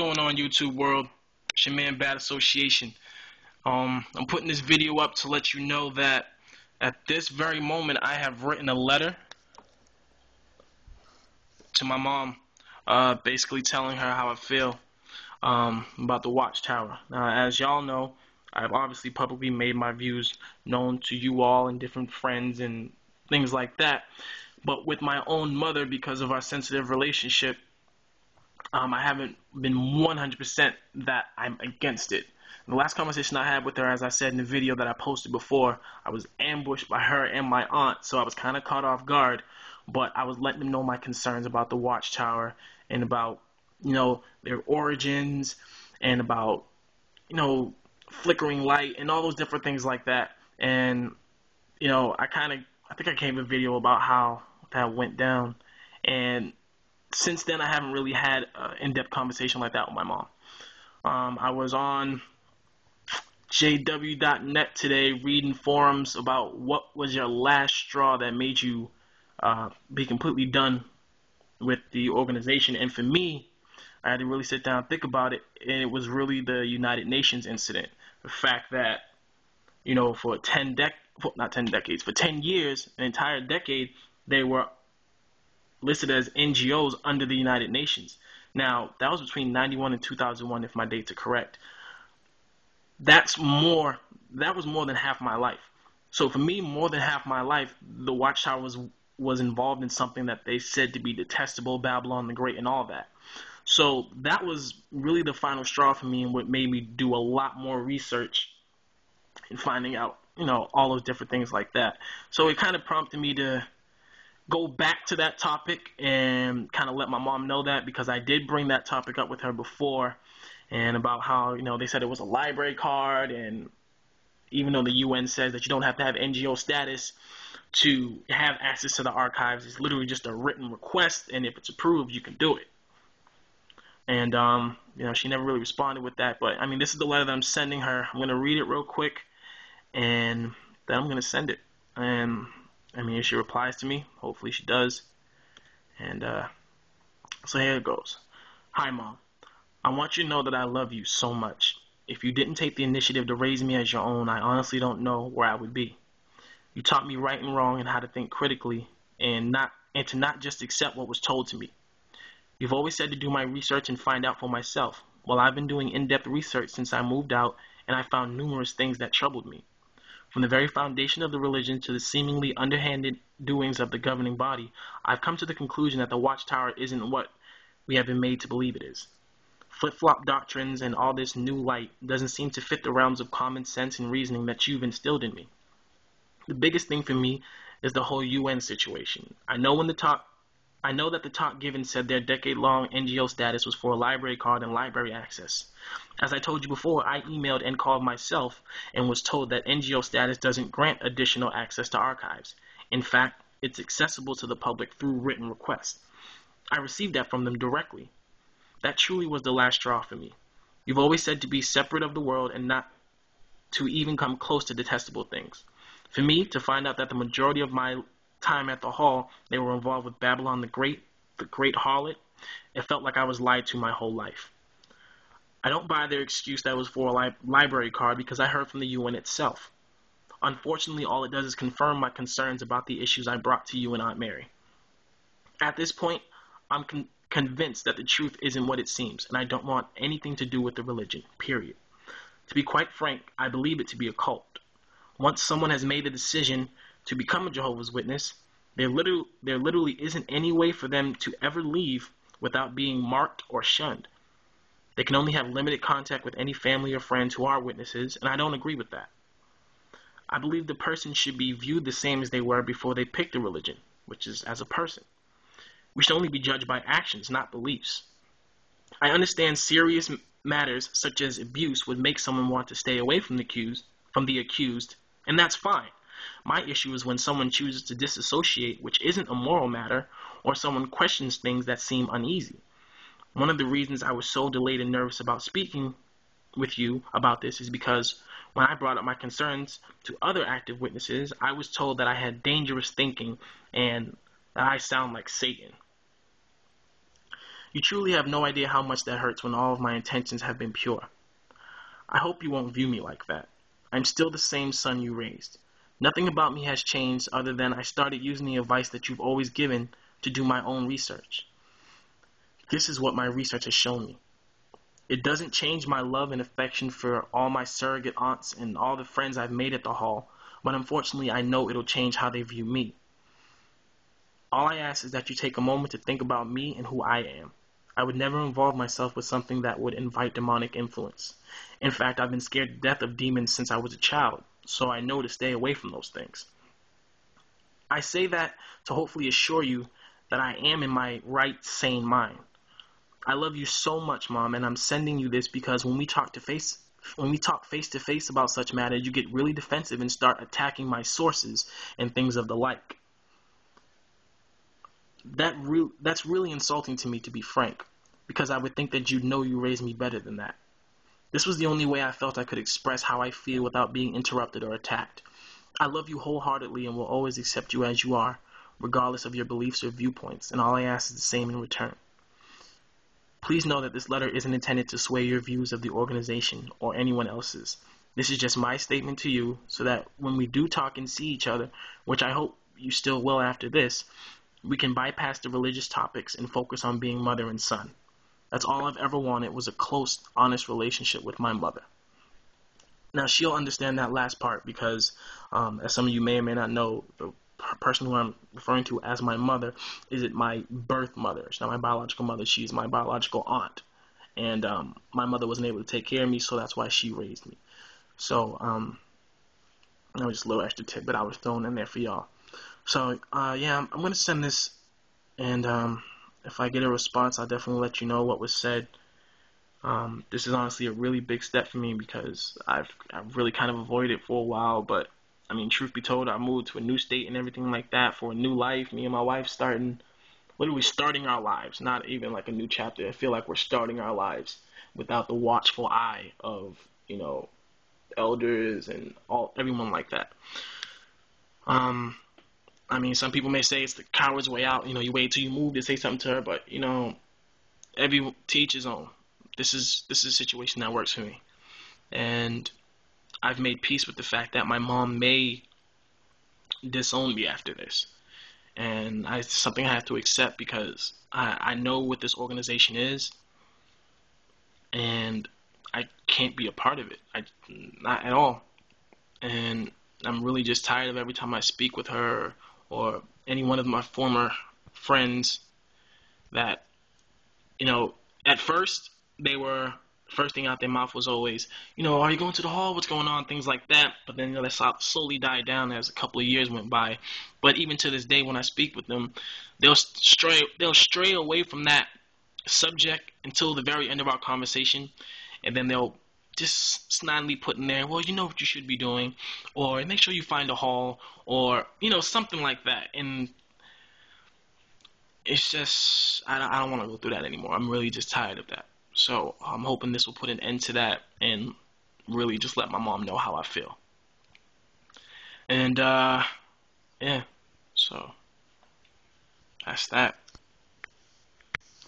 Going on, YouTube world? It's your man BADAZZociation. I'm putting this video up to let you know that at this very moment I have written a letter to my mom, basically telling her how I feel about the Watchtower. Now, as y'all know, I've obviously publicly made my views known to you all and different friends and things like that. But with my own mother, because of our sensitive relationship, I haven't been 100% that I'm against it. The last conversation I had with her, as I said in the video that I posted before, I was ambushed by her and my aunt, so I was kind of caught off guard. But I was letting them know my concerns about the Watchtower and about, their origins and about, flickering light and all those different things like that. And, I think I gave a video about how that went down. And since then, I haven't really had an in-depth conversation like that with my mom. I was on jw.net today reading forums about what was your last straw that made you be completely done with the organization. And for me, I had to really sit down and think about it, and it was really the United Nations incident. The fact that, for 10 years, an entire decade, they were listed as NGOs under the United Nations. Now, that was between 91 and 2001, if my dates are correct. That was more than half my life. So for me, more than half my life, the Watchtower was involved in something that they said to be detestable, Babylon the Great, and all that. So that was really the final straw for me, and what made me do a lot more research and finding out, all those different things like that. So it kind of prompted me to go back to that topic and kind of let my mom know that, because I did bring that topic up with her before, and about how, they said it was a library card, and even though the UN says that you don't have to have NGO status to have access to the archives, it's literally just a written request, and if it's approved, you can do it. And, she never really responded with that, but, this is the letter that I'm sending her. I'm going to read it real quick, and then I'm going to send it. And if she replies to me, hopefully she does. And so here it goes. Hi, Mom. I want you to know that I love you so much. If you didn't take the initiative to raise me as your own, I honestly don't know where I would be. You taught me right and wrong and how to think critically and to not just accept what was told to me. You've always said to do my research and find out for myself. Well, I've been doing in-depth research since I moved out, and I found numerous things that troubled me. From the very foundation of the religion to the seemingly underhanded doings of the governing body, I've come to the conclusion that the Watchtower isn't what we have been made to believe it is. Flip-flop doctrines and all this new light doesn't seem to fit the realms of common sense and reasoning that you've instilled in me. The biggest thing for me is the whole UN situation. I know that the talk given said their decade-long NGO status was for a library card and library access. As I told you before, I emailed and called myself and was told that NGO status doesn't grant additional access to archives. In fact, it's accessible to the public through written requests. I received that from them directly. That truly was the last straw for me. You've always said to be separate of the world and not to even come close to detestable things. For me, to find out that the majority of my time at the hall, they were involved with Babylon the great harlot, it felt like I was lied to my whole life. I don't buy their excuse that it was for a library card, because I heard from the UN itself. Unfortunately, all it does is confirm my concerns about the issues I brought to you and Aunt Mary. At this point, I'm convinced that the truth isn't what it seems, and I don't want anything to do with the religion, period. To be quite frank, I believe it to be a cult. Once someone has made a decision to become a Jehovah's Witness, there literally isn't any way for them to ever leave without being marked or shunned. They can only have limited contact with any family or friends who are witnesses, and I don't agree with that. I believe the person should be viewed the same as they were before they picked a religion, which is as a person. We should only be judged by actions, not beliefs. I understand serious matters such as abuse would make someone want to stay away from the accused, and that's fine. My issue is when someone chooses to disassociate, which isn't a moral matter, or someone questions things that seem uneasy. One of the reasons I was so delayed and nervous about speaking with you about this is because when I brought up my concerns to other active witnesses, I was told that I had dangerous thinking and that I sound like Satan. You truly have no idea how much that hurts when all of my intentions have been pure. I hope you won't view me like that. I'm still the same son you raised. Nothing about me has changed other than I started using the advice that you've always given to do my own research. This is what my research has shown me. It doesn't change my love and affection for all my surrogate aunts and all the friends I've made at the hall, but unfortunately I know it'll change how they view me. All I ask is that you take a moment to think about me and who I am. I would never involve myself with something that would invite demonic influence. In fact, I've been scared to death of demons since I was a child, so I know to stay away from those things. I say that to hopefully assure you that I am in my right, sane mind. I love you so much, Mom, and I'm sending you this because when we talk face to face about such matters, you get really defensive and start attacking my sources and things of the like. That's really insulting to me, to be frank, because I would think that you'd know you raised me better than that. This was the only way I felt I could express how I feel without being interrupted or attacked. I love you wholeheartedly and will always accept you as you are, regardless of your beliefs or viewpoints, and all I ask is the same in return. Please know that this letter isn't intended to sway your views of the organization or anyone else's. This is just my statement to you so that when we do talk and see each other, which I hope you still will after this, we can bypass the religious topics and focus on being mother and son. That's all I've ever wanted, was a close, honest relationship with my mother. Now, she'll understand that last part because, as some of you may or may not know, the person who I'm referring to as my mother isn't my birth mother. She's not my biological mother. She's my biological aunt. And my mother wasn't able to take care of me, so that's why she raised me. So, that was just a little extra tidbit I was throwing in there for y'all. So, yeah, I'm going to send this, and if I get a response, I'll definitely let you know what was said. This is honestly a really big step for me because I've really kind of avoided it for a while, but I mean, truth be told, I moved to a new state and everything like that for a new life. Me and my wife literally starting our lives, not even like a new chapter. I feel like we're starting our lives without the watchful eye of, elders and everyone like that. I mean, some people may say it's the coward's way out. You wait till you move to say something to her, but every to each his own. This is a situation that works for me, and I've made peace with the fact that my mom may disown me after this, and it's something I have to accept because I know what this organization is, and I can't be a part of it. Not at all, and I'm really just tired of every time I speak with her or any one of my former friends that, at first first thing out their mouth was always, are you going to the hall? What's going on? Things like that. But then, that slowly died down as a couple of years went by. But even to this day, when I speak with them, they'll stray away from that subject until the very end of our conversation, and then they'll just snottily put in there, well, you know what you should be doing, or make sure you find a hall, or something like that. And it's just I don't want to go through that anymore. I'm really just tired of that. So I'm hoping this will put an end to that and really just let my mom know how I feel. And yeah, so that's that.